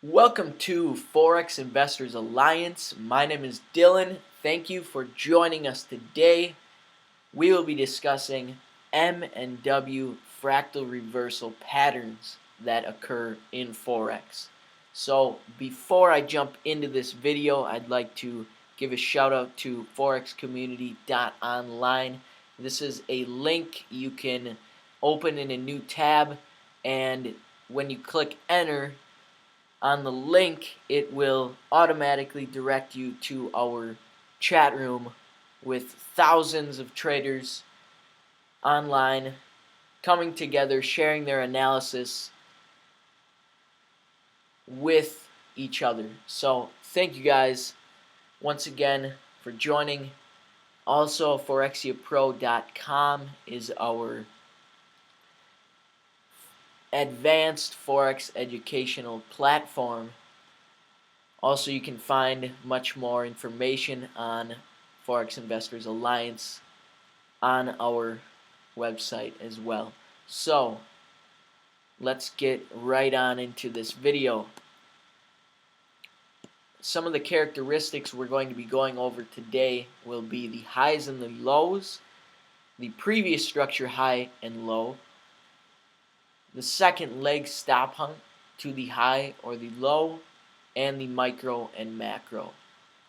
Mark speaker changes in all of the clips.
Speaker 1: Welcome to Forex Investors Alliance. My name is Dylan. Thank you for joining us today. We will be discussing M and W fractal reversal patterns that occur in Forex. So before I jump into this video, I'd like to give a shout out to forexcommunity.online. This is a link you can open in a new tab, and when you click enter on the link, it will automatically direct you to our chat room with thousands of traders online coming together, sharing their analysis with each other. So thank you guys once again for joining. Also, ForexiaPro.com is our advanced Forex educational platform. Also, you can find much more information on Forex Investors Alliance on our website as well. So, let's get right on into this video. Some of the characteristics we're going to be going over today will be the highs and the lows, the previous structure high and low, the second leg stop hunt to the high or the low, and the micro and macro.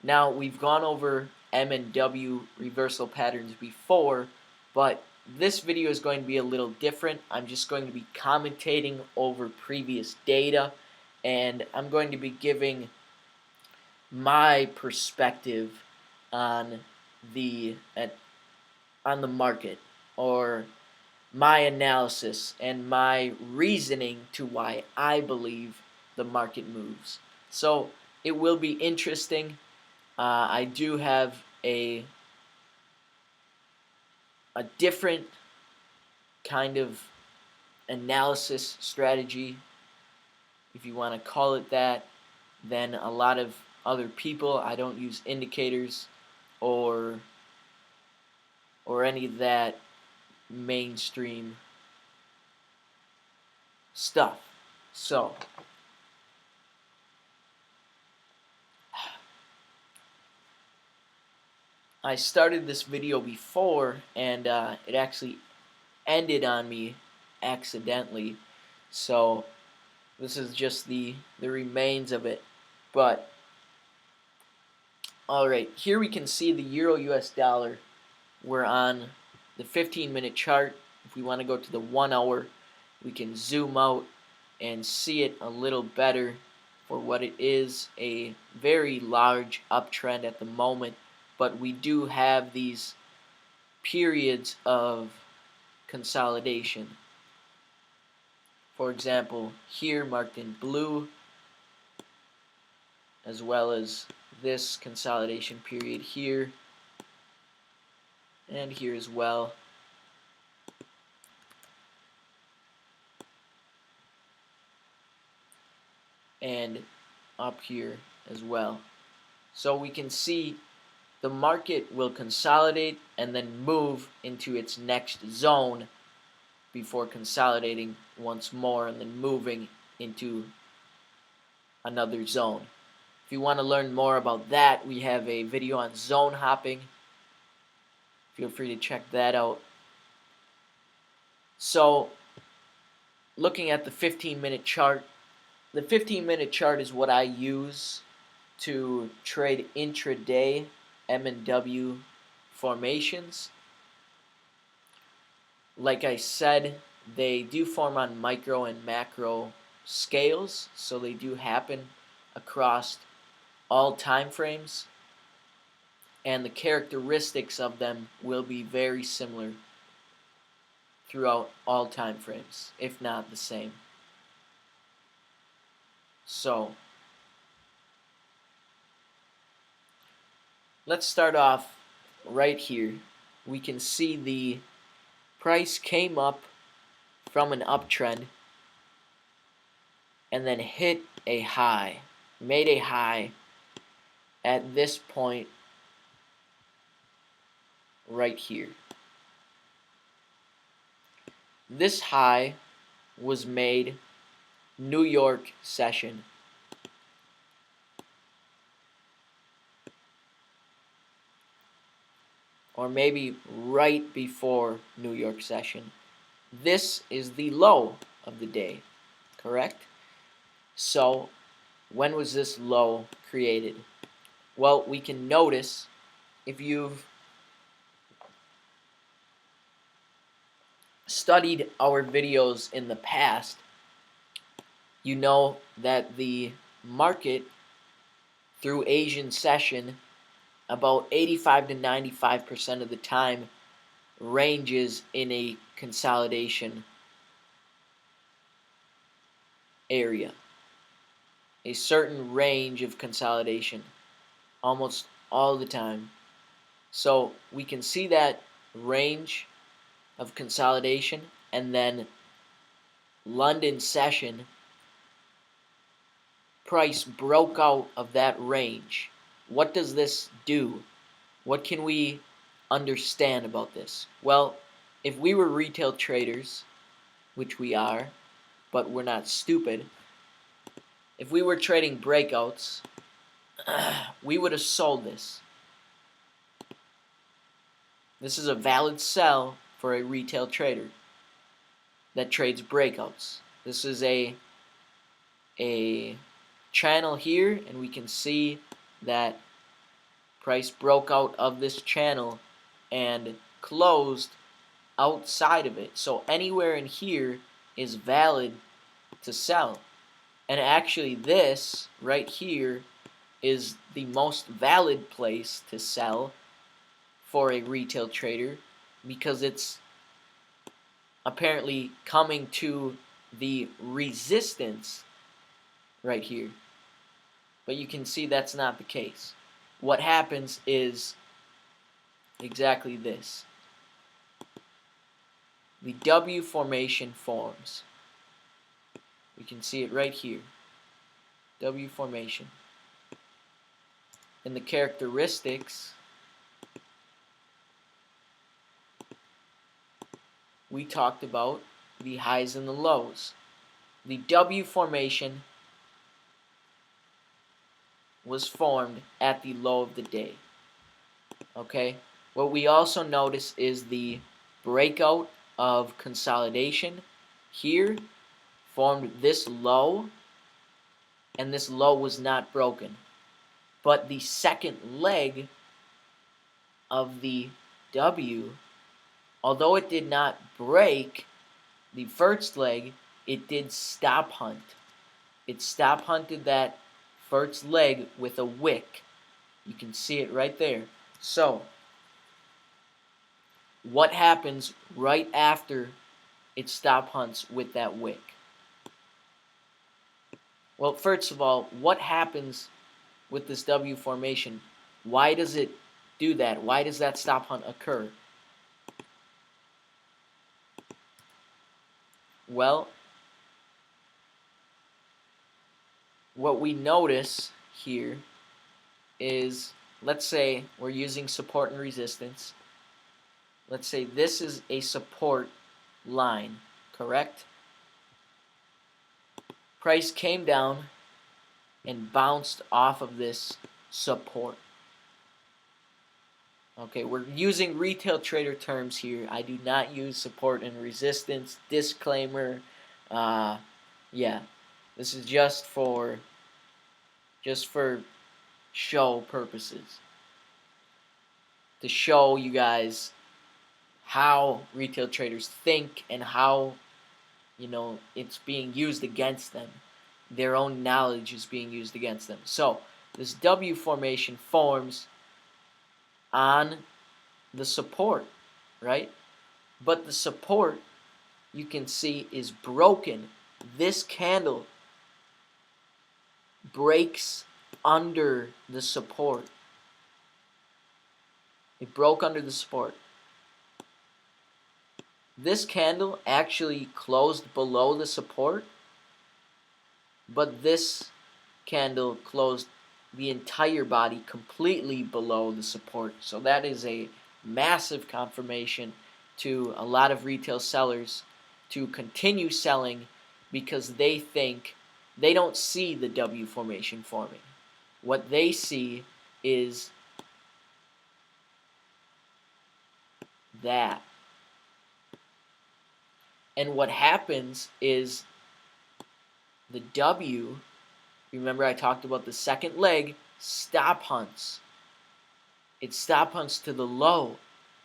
Speaker 1: Now, we've gone over M and W reversal patterns before, but this video is going to be a little different. I'm just going to be commentating over previous data, and I'm going to be giving my perspective on the market, or my analysis and my reasoning to why I believe the market moves. So it will be interesting. I do have a different kind of analysis strategy, if you want to call it that, than a lot of other people. I don't use indicators or any of that mainstream stuff. So I started this video before, and it actually ended on me accidentally, so this is just the remains of it. But alright, here we can see the Euro US dollar. We're on the 15-minute chart. If we want to go to the 1 hour, we can zoom out and see it a little better for what it is, a very large uptrend at the moment. But we do have these periods of consolidation. For example, here marked in blue, as well as this consolidation period here, and here as well. And up here as well. So we can see the market will consolidate and then move into its next zone before consolidating once more and then moving into another zone. If you want to learn more about that, we have a video on zone hopping. Feel free to check that out. So, looking at the 15-minute chart, the 15-minute chart is what I use to trade intraday M and W formations. Like I said, they do form on micro and macro scales, so they do happen across all time frames, and the characteristics of them will be very similar throughout all time frames, if not the same. So let's start off right here. We can see the price came up from an uptrend and then hit a high, made a high at this point right here. This high was made New York session or maybe right before New York session. This is the low of the day, correct? So when was this low created? Well, we can notice if you've studied our videos in the past, you know that the market through Asian session about 85 to 95% of the time ranges in a consolidation area, a certain range of consolidation almost all the time. So we can see that range of consolidation, and then London session price broke out of that range. What does this do? What can we understand about this? Well, if we were retail traders, which we are, but we're not stupid, if we were trading breakouts, we would have sold this. This is a valid sell for a retail trader that trades breakouts. This is a channel here, and we can see that price broke out of this channel and closed outside of it. So anywhere in here is valid to sell. And actually this right here is the most valid place to sell for a retail trader, because it's apparently coming to the resistance right here. But you can see that's not the case. What happens is exactly this. The W formation forms. We can see it right here. W formation. In the characteristics, we talked about the highs and the lows. The W formation was formed at the low of the day. Okay? What we also notice is the breakout of consolidation here formed this low, and this low was not broken. But the second leg of the W, although it did not break the first leg, it did stop hunt. It stop hunted that first leg with a wick. You can see it right there. So, what happens right after it stop hunts with that wick? Well, first of all, what happens with this W formation? Why does it do that? Why does that stop hunt occur? Well, what we notice here is, let's say we're using support and resistance. Let's say this is a support line, correct? Price came down and bounced off of this support. Okay, we're using retail trader terms here. I do not use support and resistance. Disclaimer. Yeah, this is just for show purposes, to show you guys how retail traders think and how, it's being used against them. Their own knowledge is being used against them. So this W formation forms on the support, right? But the support, you can see, is broken. This candle breaks under the support. It broke under the support. This candle actually closed below the support, but this candle closed the entire body completely below the support. So that is a massive confirmation to a lot of retail sellers to continue selling, because they think they don't see the W formation forming. What they see is that. And what happens is the W, remember I talked about the second leg, stop hunts. It stop hunts to the low,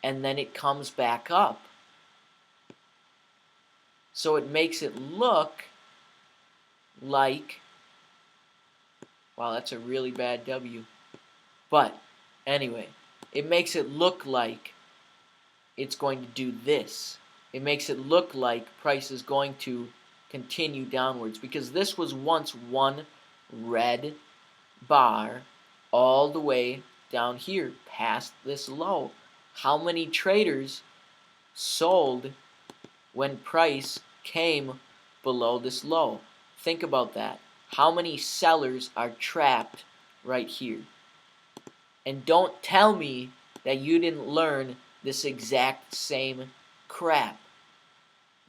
Speaker 1: and then it comes back up. So it makes it look like, wow, that's a really bad W. But anyway, it makes it look like it's going to do this. It makes it look like price is going to continue downwards, because this was once one red bar all the way down here past this low. How many traders sold when price came below this low? Think about that. How many sellers are trapped right here? And don't tell me that you didn't learn this exact same crap,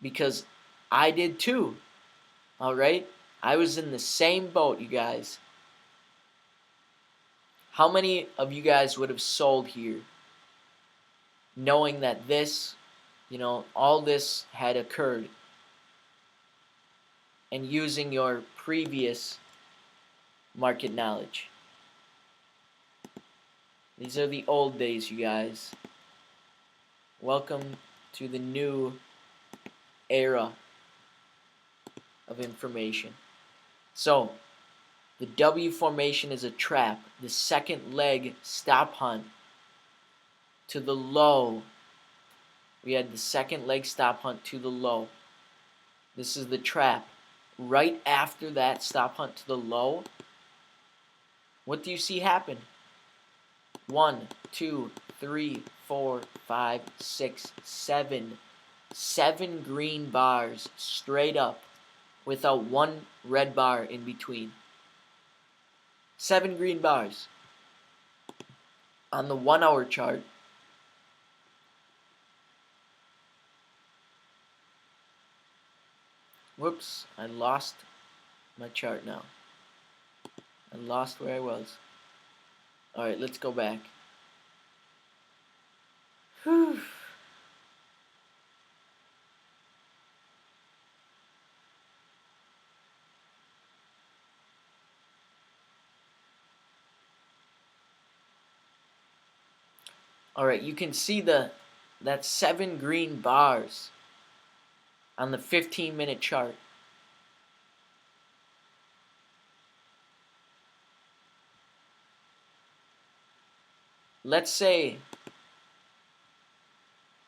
Speaker 1: because I did too. Alright? I was in the same boat, you guys. How many of you guys would have sold here knowing that this, all this had occurred, and using your previous market knowledge? These are the old days, you guys. Welcome to the new era of information. So, the W formation is a trap. The second leg stop hunt to the low. We had the second leg stop hunt to the low. This is the trap. Right after that stop hunt to the low, what do you see happen? 1, 2, 3, 4, 5, 6, 7. 7 green bars straight up without one red bar in between. 7 green bars. On the 1 hour chart, whoops, I lost my chart now. I lost where I was. Alright, let's go back. Whew. Alright, you can see that 7 green bars on the 15-minute chart. Let's say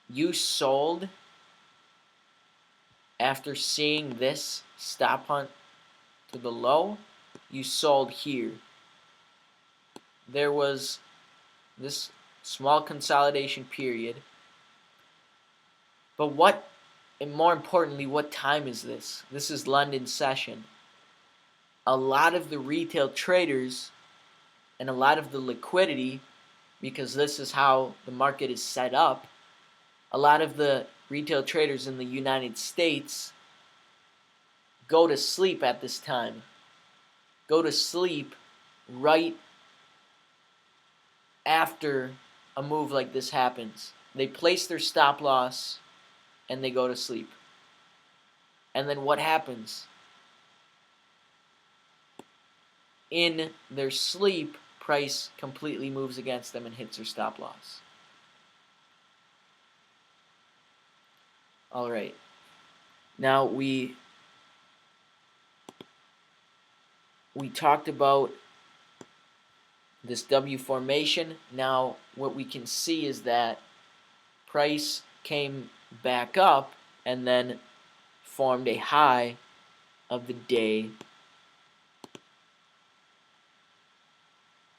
Speaker 1: you sold after seeing this stop hunt to the low. You sold here. There was this small consolidation period. But and more importantly, what time is this? This is London session. A lot of the retail traders and a lot of the liquidity, because this is how the market is set up, a lot of the retail traders in the United States go to sleep at this time. Go to sleep right after a move like this happens. They place their stop loss and they go to sleep. And then what happens? In their sleep, price completely moves against them and hits their stop loss. Alright. Now we talked about this W formation. Now what we can see is that price came back up and then formed a high of the day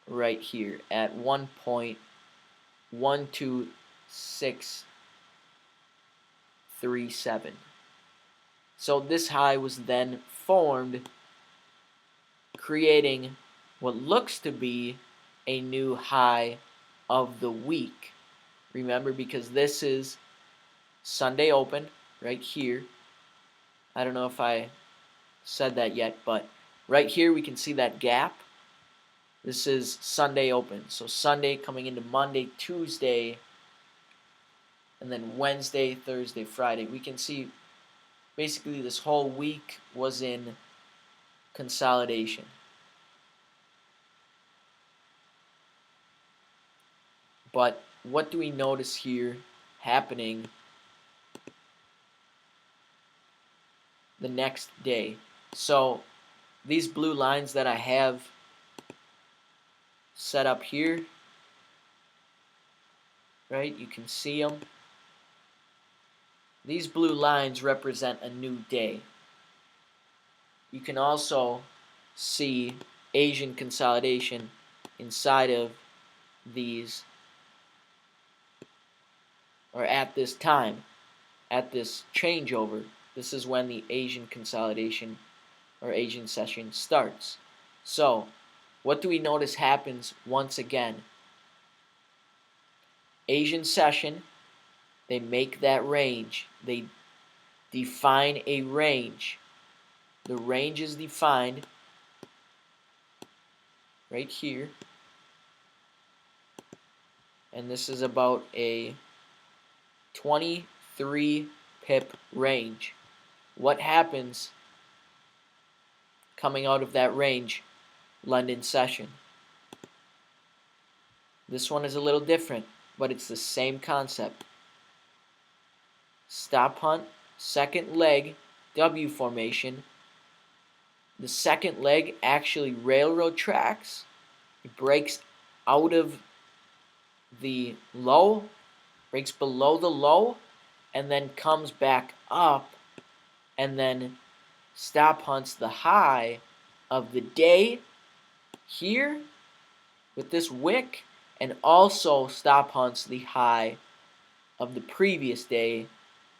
Speaker 1: right here at 1.12637. So this high was then formed, creating what looks to be a new high of the week. Remember, because this is Sunday open right here. I don't know if I said that yet, but right here we can see that gap. This is Sunday open. So Sunday coming into Monday, Tuesday, and then Wednesday, Thursday, Friday. We can see basically this whole week was in consolidation. But what do we notice here happening the next day? So these blue lines that I have set up here, right? You can see them. These blue lines represent a new day. You can also see Asian consolidation inside of these, or at this time, at this changeover. This is when the Asian consolidation or Asian session starts. So, what do we notice happens once again? Asian session, they make that range. They define a range. The range is defined right here. And this is about a 23 pip range. What happens coming out of that range? London session. This one is a little different, but it's the same concept. Stop hunt, second leg, W formation. The second leg actually railroad tracks. It breaks out of the low, breaks below the low, and then comes back up, and then stop hunts the high of the day here with this wick, and also stop hunts the high of the previous day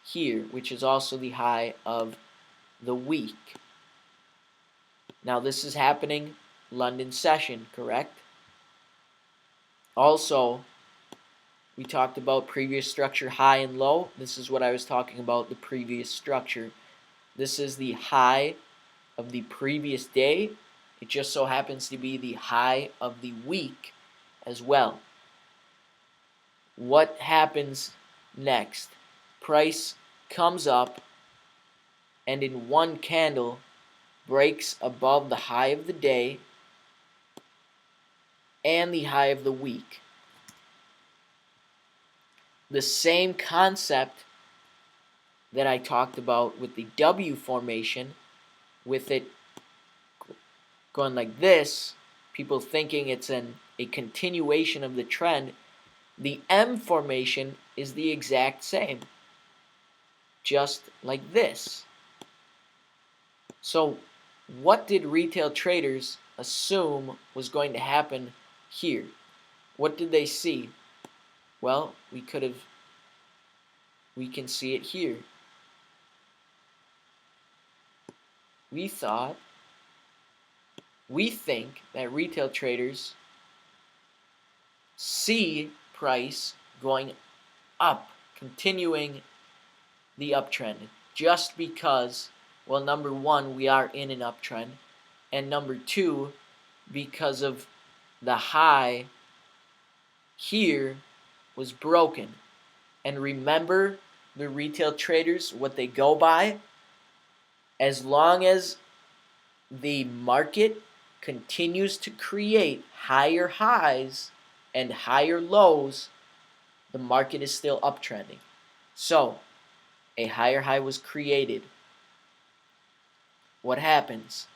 Speaker 1: here, which is also the high of the week. Now this is happening London session, correct? Also, we talked about previous structure high and low. This is what I was talking about, the previous structure. This is the high of the previous day. It just so happens to be the high of the week as well. What happens next? Price comes up and in one candle breaks above the high of the day and the high of the week. The same concept that I talked about with the W formation, with it going like this, people thinking it's a continuation of the trend. The M formation is the exact same, just like this. So what did retail traders assume was going to happen here? What did they see? Well, we can see it here. We think that retail traders see price going up, continuing the uptrend, just because, well, number one, we are in an uptrend, and number two, because of the high here was broken. And remember, the retail traders, what they go by, as long as the market continues to create higher highs and higher lows, the market is still uptrending. So, a higher high was created. What happens?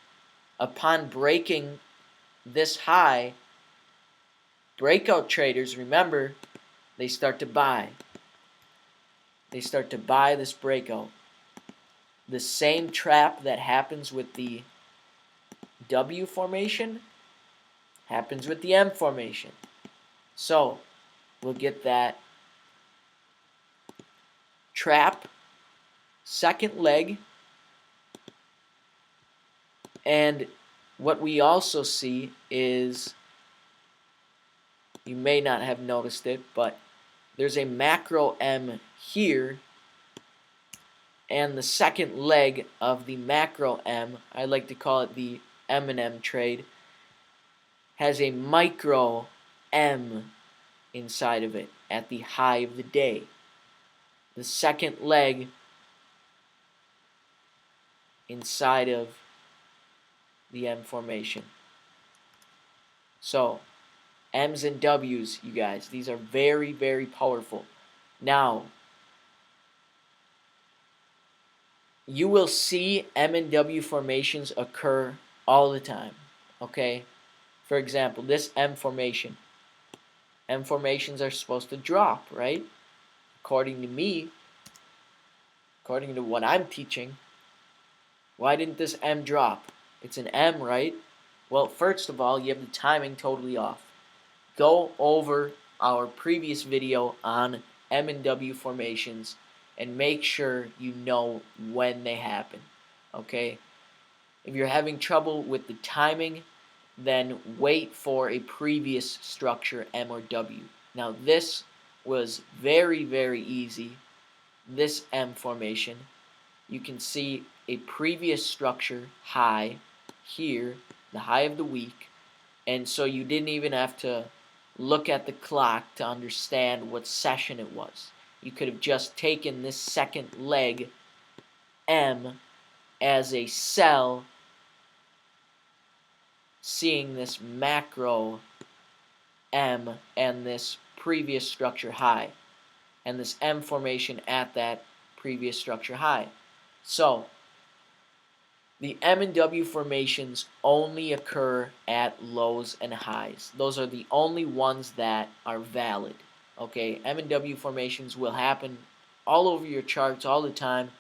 Speaker 1: Upon breaking this high, breakout traders, remember, they start to buy. They start to buy this breakout. The same trap that happens with the W formation happens with the M formation. So, we'll get that trap, second leg, and what we also see is, you may not have noticed it, but there's a macro M here, and the second leg of the macro M, I like to call it the M&M trade, has a micro M inside of it at the high of the day. the second leg inside of the M formation. So M's and W's, you guys, these are very, very powerful. Now, you will see M and W formations occur all the time, okay? For example, this M formation. M formations are supposed to drop, right? According to me, according to what I'm teaching, why didn't this M drop? It's an M, right? Well, first of all, you have the timing totally off. Go over our previous video on M and W formations and make sure you know when they happen, okay? If you're having trouble with the timing, then wait for a previous structure M or W. Now this was very, very easy. This M formation, you can see a previous structure high here, the high of the week, and so you didn't even have to look at the clock to understand what session it was. You could have just taken this second leg M as a sell, seeing this macro M and this previous structure high, and this M formation at that previous structure high. So the M and W formations only occur at lows and highs. Those are the only ones that are valid. Okay, M and W formations will happen all over your charts all the time,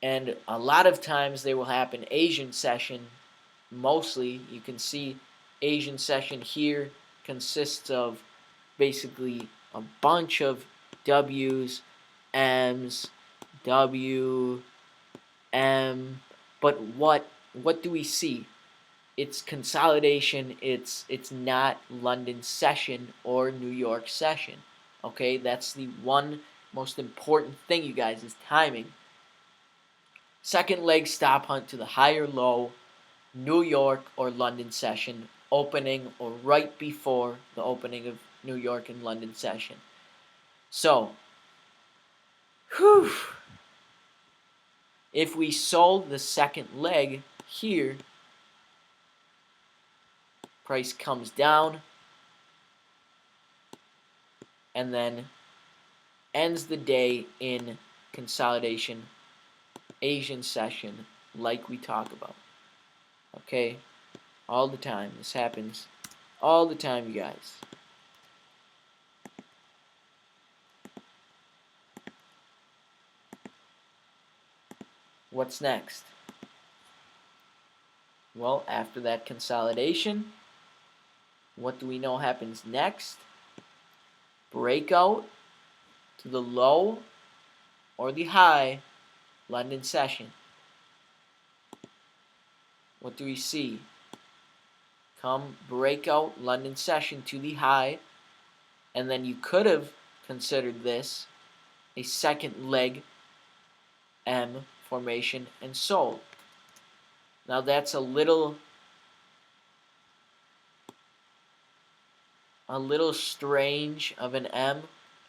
Speaker 1: and a lot of times they will happen Asian session. Mostly, you can see Asian session here consists of basically a bunch of W's, M's, W, M, but what do we see? It's consolidation. It's not London session or New York session. Okay, that's the one most important thing, you guys, is timing. Second leg stop hunt to the higher low, New York or London session, opening or right before the opening of New York and London session. So, if we sold the second leg here, price comes down and then ends the day in consolidation, Asian session, like we talk about. Okay? All the time. This happens all the time, you guys. What's next? Well, after that consolidation, what do we know happens next? Breakout to the low or the high London session. What do we see? Come breakout London session to the high, and then you could have considered this a second leg M formation and sold. Now that's a little strange of an M.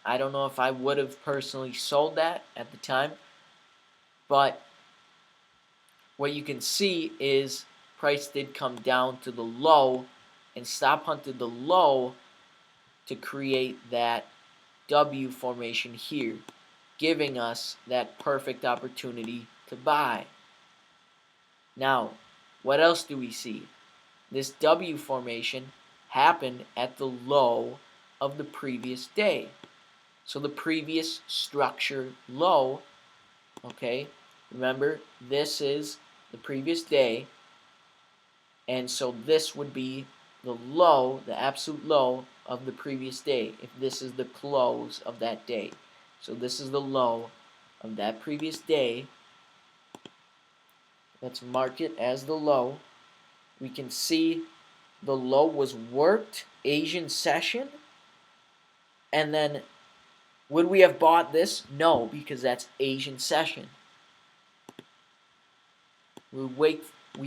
Speaker 1: I don't know if I would have personally sold that at the time, but what you can see is price did come down to the low and stop hunted the low to create that W formation here, giving us that perfect opportunity to buy. Now, what else do we see? This W formation happened at the low of the previous day. So the previous structure low, okay, remember this is the previous day, and so this would be the low, the absolute low of the previous day, if this is the close of that day. So this is the low of that previous day. Let's mark it as the low. We can see the low was worked Asian session, and then would we have bought this? No, because that's Asian session. We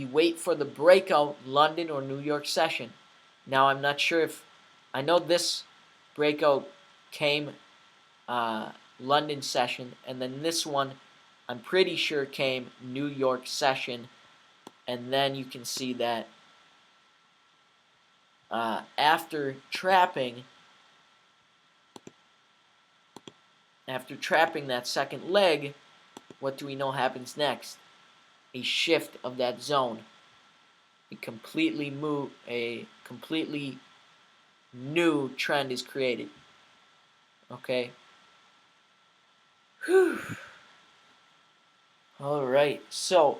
Speaker 1: wait for the breakout London or New York session. Now I'm not sure if, I know this breakout came London session, and then this one I'm pretty sure came New York session, and then you can see that after trapping that second leg, what do we know happens next? A shift of that zone. A completely new trend is created. Okay. Whew. All right. So,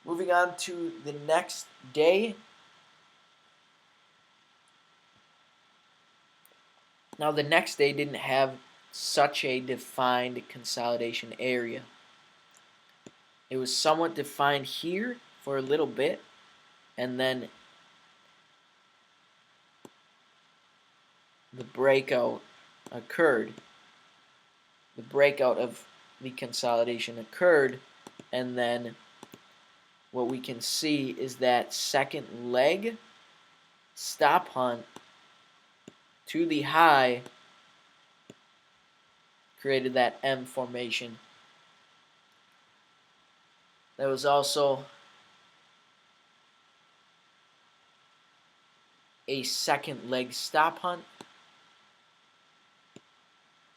Speaker 1: moving on to the next day. Now, the next day didn't have such a defined consolidation area. It was somewhat defined here for a little bit, and then the breakout occurred. The breakout of the consolidation occurred, and then what we can see is that second leg stop hunt to the high created that M formation. There was also a second leg stop hunt,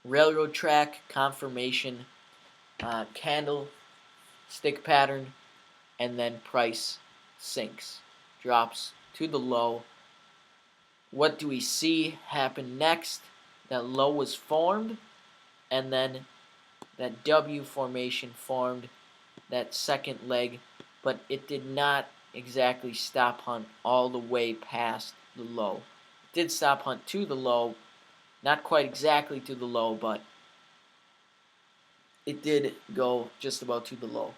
Speaker 1: railroad track confirmation, candle stick pattern, and then price sinks, drops to the low. What do we see happen next? That low was formed, and then that W formation formed, that second leg, but it did not exactly stop hunt all the way past the low. It did stop hunt to the low, not quite exactly to the low, but it did go just about to the low.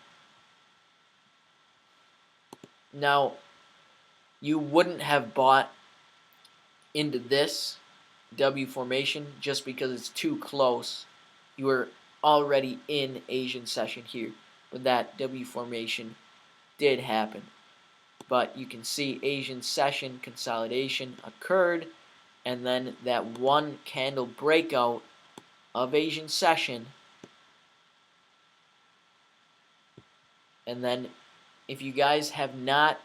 Speaker 1: Now, you wouldn't have bought into this W formation just because it's too close. You were already in Asian session here, but that W formation did happen. But you can see Asian session consolidation occurred, and then that one candle breakout of Asian session. And then if you guys have not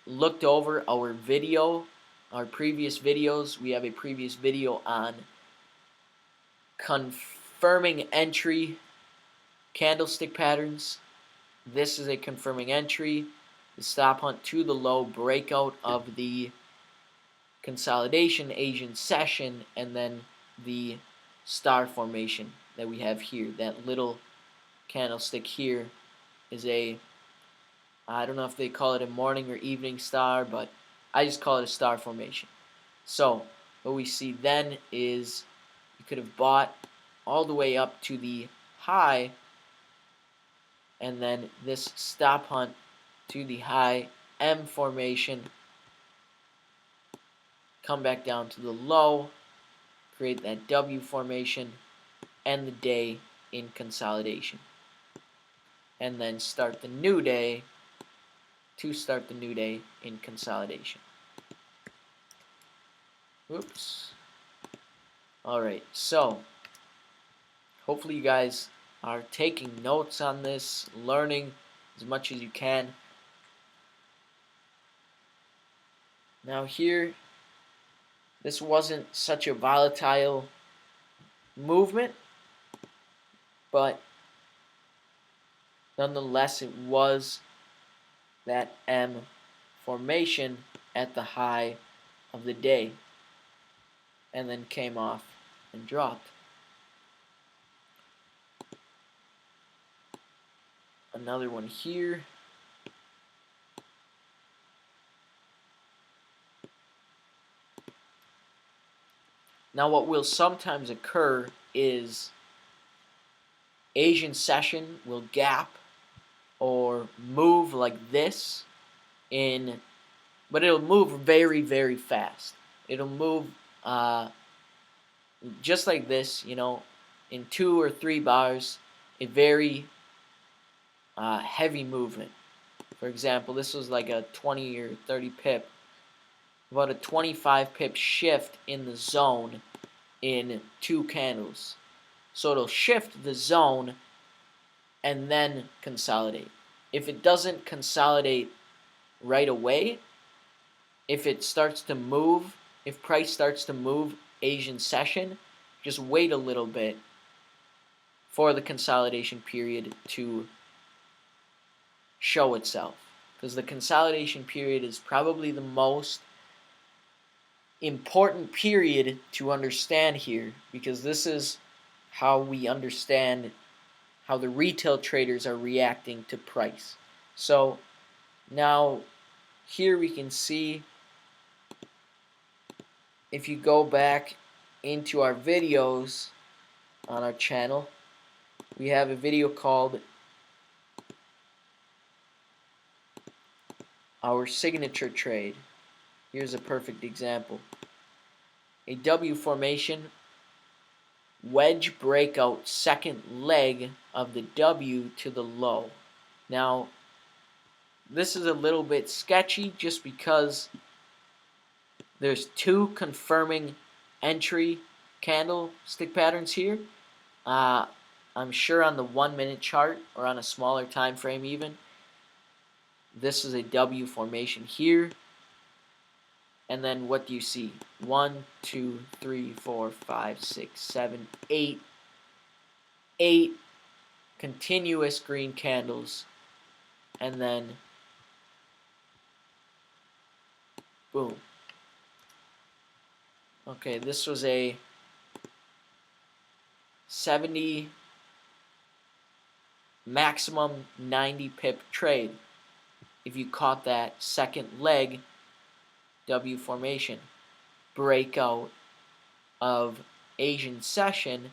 Speaker 1: looked over our video, our previous videos, we have a previous video on confirming entry candlestick patterns. This is a confirming entry, the stop hunt to the low, breakout of the consolidation Asian session, and then the star formation that we have here. That little candlestick here is a, I don't know if they call it a morning or evening star, but I just call it a star formation. So what we see then is you could have bought all the way up to the high, and then this stop hunt to the high M formation, come back down to the low, create that W formation, end the day in consolidation, and then start the new day in consolidation. Oops. Alright, so hopefully you guys are taking notes on this, learning as much as you can. Now here, this wasn't such a volatile movement, but nonetheless it was that M formation at the high of the day, and then came off and dropped. Another one here. Now what will sometimes occur is Asian session will gap or move like this but it'll move very, very fast. It'll move just like this, in 2 or 3 bars, a very heavy movement. For example, this was like a 20 or 30 pip, about a 25 pip shift in the zone in 2 candles. So it'll shift the zone and then consolidate. If it doesn't consolidate right away, if it starts to move, if price starts to move Asian session, just wait a little bit for the consolidation period to show itself. Because the consolidation period is probably the most important period to understand here, because this is how we understand how the retail traders are reacting to price. So now here we can see, if you go back into our videos on our channel, we have a video called our signature trade. Here's a perfect example. A W formation, wedge breakout, second leg of the W to the low. Now, this is a little bit sketchy just because there's 2 confirming entry candlestick patterns here. I'm sure on the 1 minute chart or on a smaller time frame even, this is a W formation here. And then what do you see? 1, 2, 3, 4, 5, 6, 7, 8. 8 continuous green candles. And then boom. Okay, this was a 70 maximum 90 pip trade. If you caught that second leg W formation, breakout of Asian session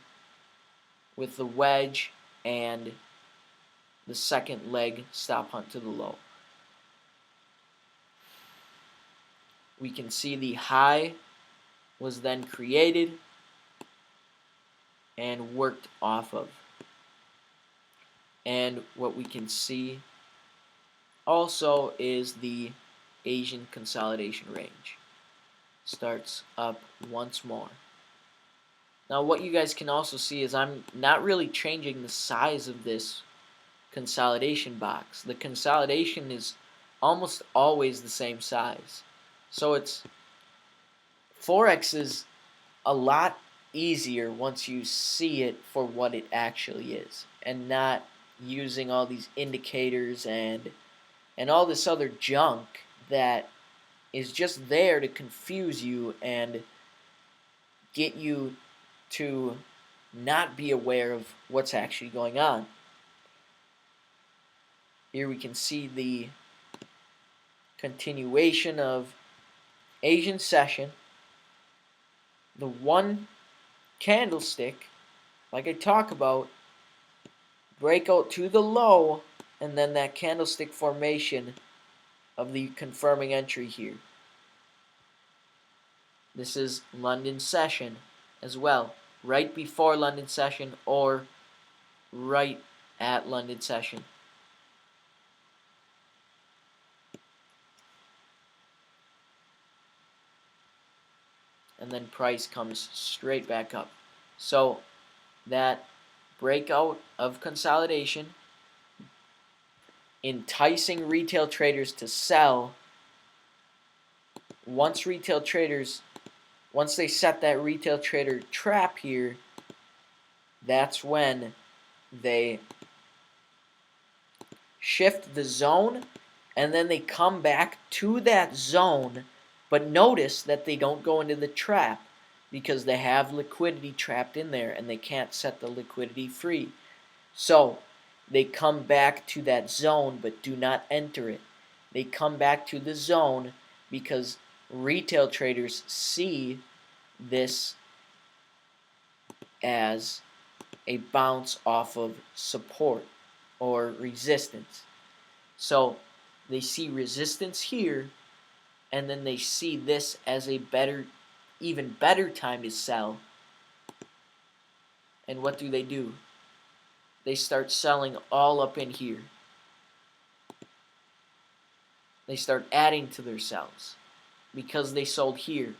Speaker 1: with the wedge and the second leg stop hunt to the low. We can see the high was then created and worked off of. And what we can see also is the Asian consolidation range. Starts up once more. Now what you guys can also see is I'm not really changing the size of this consolidation box. The consolidation is almost always the same size. So Forex is a lot easier once you see it for what it actually is, and not using all these indicators and all this other junk that is just there to confuse you and get you to not be aware of what's actually going on. Here we can see the continuation of Asian session. The one candlestick, like I talk about, breakout to the low, and then that candlestick formation of the confirming entry here. This is London session as well, right before London session or right at London session. And then price comes straight back up. So that breakout of consolidation, enticing retail traders to sell. Once they set that retail trader trap here, that's when they shift the zone, and then they come back to that zone. But notice that they don't go into the trap because they have liquidity trapped in there and they can't set the liquidity free. So they come back to that zone but do not enter it. They come back to the zone because retail traders see this as a bounce off of support or resistance. So they see resistance here, and then they see this as a even better time to sell. And what do? They start selling all up in here. They start adding to their sells because they sold here.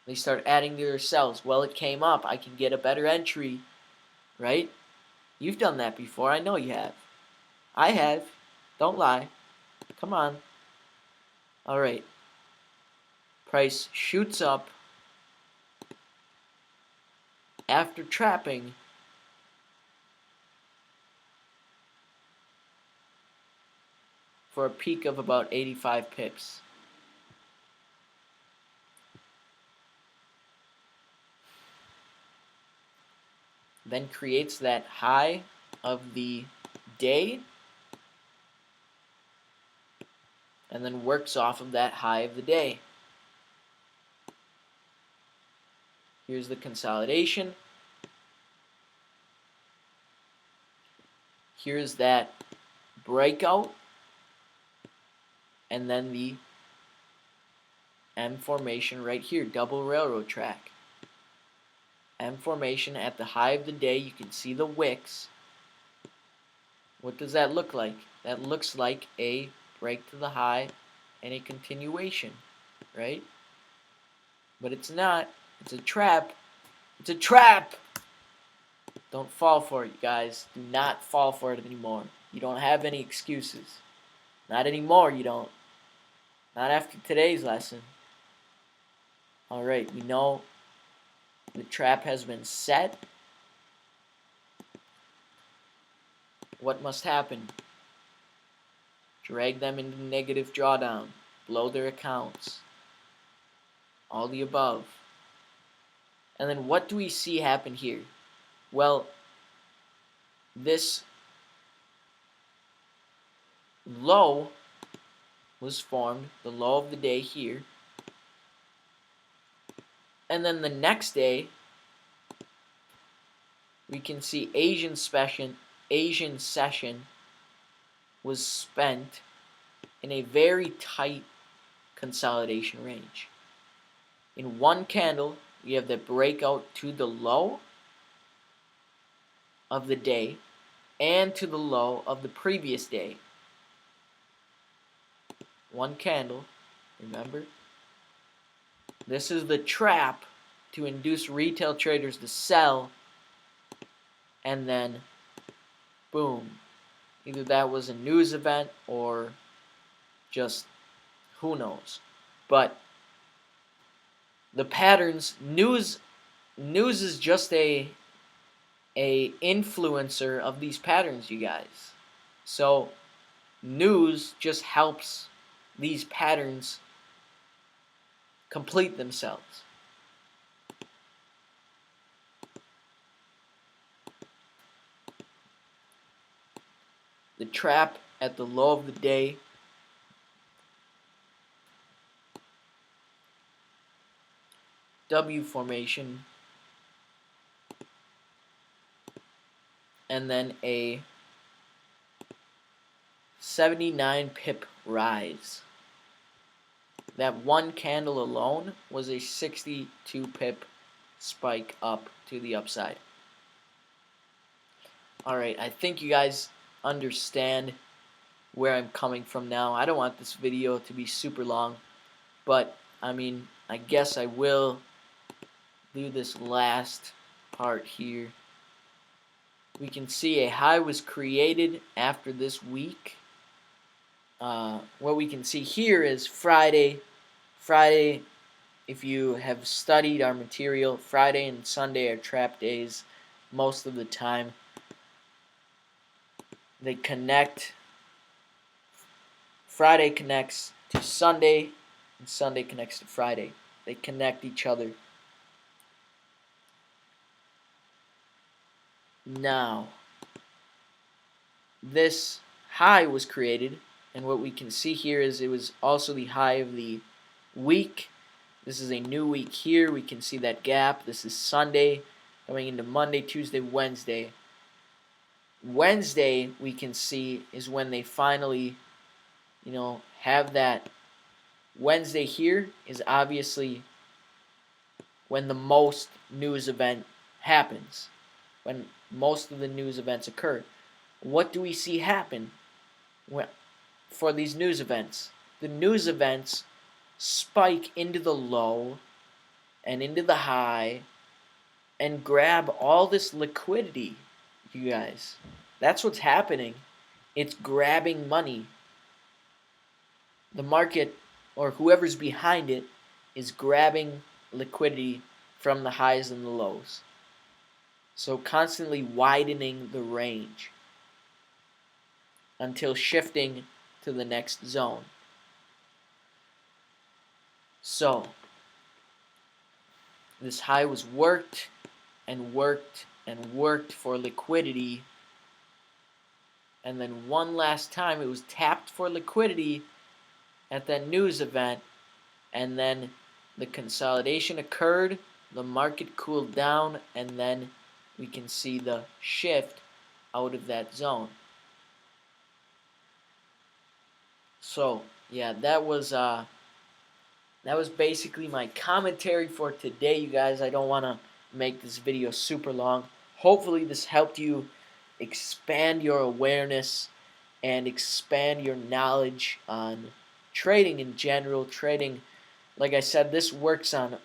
Speaker 1: They start adding to their sells. Well, it came up. I can get a better entry, right? You've done that before. I know you have. I have. Don't lie. Come on. All right. Price shoots up after trapping for a peak of about 85 pips. Then creates that high of the day and then works off of that high of the day. Here's the consolidation. Here's that breakout and then the M formation right here, double railroad track. M formation at the high of the day. You can see the wicks. What does that look like? That looks like a break to the high and a continuation, right? But it's not. It's a trap. It's a trap! Don't fall for it, you guys. Do not fall for it anymore. You don't have any excuses. Not anymore, you don't. Not after today's lesson. Alright, we know the trap has been set. What must happen? Drag them into negative drawdown. Blow their accounts. All the above. And then what do we see happen here? Well, this low was formed, the low of the day here. And then the next day, we can see Asian session was spent in a very tight consolidation range. In one candle, we have the breakout to the low of the day and to the low of the previous day. One candle, remember? This is the trap to induce retail traders to sell, and then boom. Either that was a news event or just who knows. But the patterns, news is just a influencer of these patterns, you guys. So news just helps these patterns complete themselves. The trap at the low of the day. W formation. And then a 79 pip rise. That one candle alone was a 62 pip spike up to the upside. Alright, I think you guys understand where I'm coming from now. I don't want this video to be super long, but I mean, I guess I will do this last part here. We can see a high was created after this week. What we can see here is Friday. Friday, if you have studied our material, Friday and Sunday are trap days most of the time. They connect. Friday connects to Sunday, and Sunday connects to Friday. They connect each other. Now, this high was created, and what we can see here is it was also the high of the week. This is a new week here. We can see that gap. This is Sunday going into Monday, Tuesday, Wednesday. Wednesday, we can see, is when they finally, have that. Wednesday here is obviously when the most news event happens, when most of the news events occur. What do we see happen for these news events? The news events spike into the low and into the high and grab all this liquidity, you guys. That's what's happening. It's grabbing money. The market, or whoever's behind it, is grabbing liquidity from the highs and the lows. So constantly widening the range until shifting to the next zone. So this high was worked and worked and worked for liquidity, and then one last time it was tapped for liquidity at that news event, and then the consolidation occurred, the market cooled down, and then we can see the shift out of that zone. So yeah, that was basically my commentary for today, you guys. I don't want to make this video super long. Hopefully this helped you expand your awareness and expand your knowledge on trading in general. Trading, like I said, this works on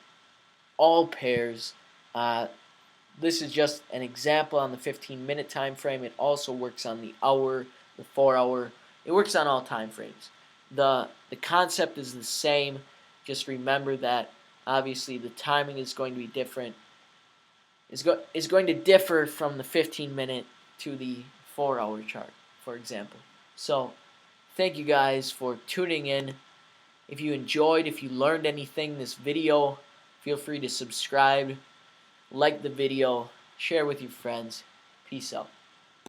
Speaker 1: all pairs. This is just an example on the 15-minute time frame. It also works on the hour, the 4-hour. It works on all time frames. The concept is the same. Just remember that obviously the timing is going to be different. Is going to differ from the 15-minute to the 4-hour chart, for example. So thank you guys for tuning in. If you enjoyed, if you learned anything in this video, feel free to subscribe, like the video, share with your friends. Peace out.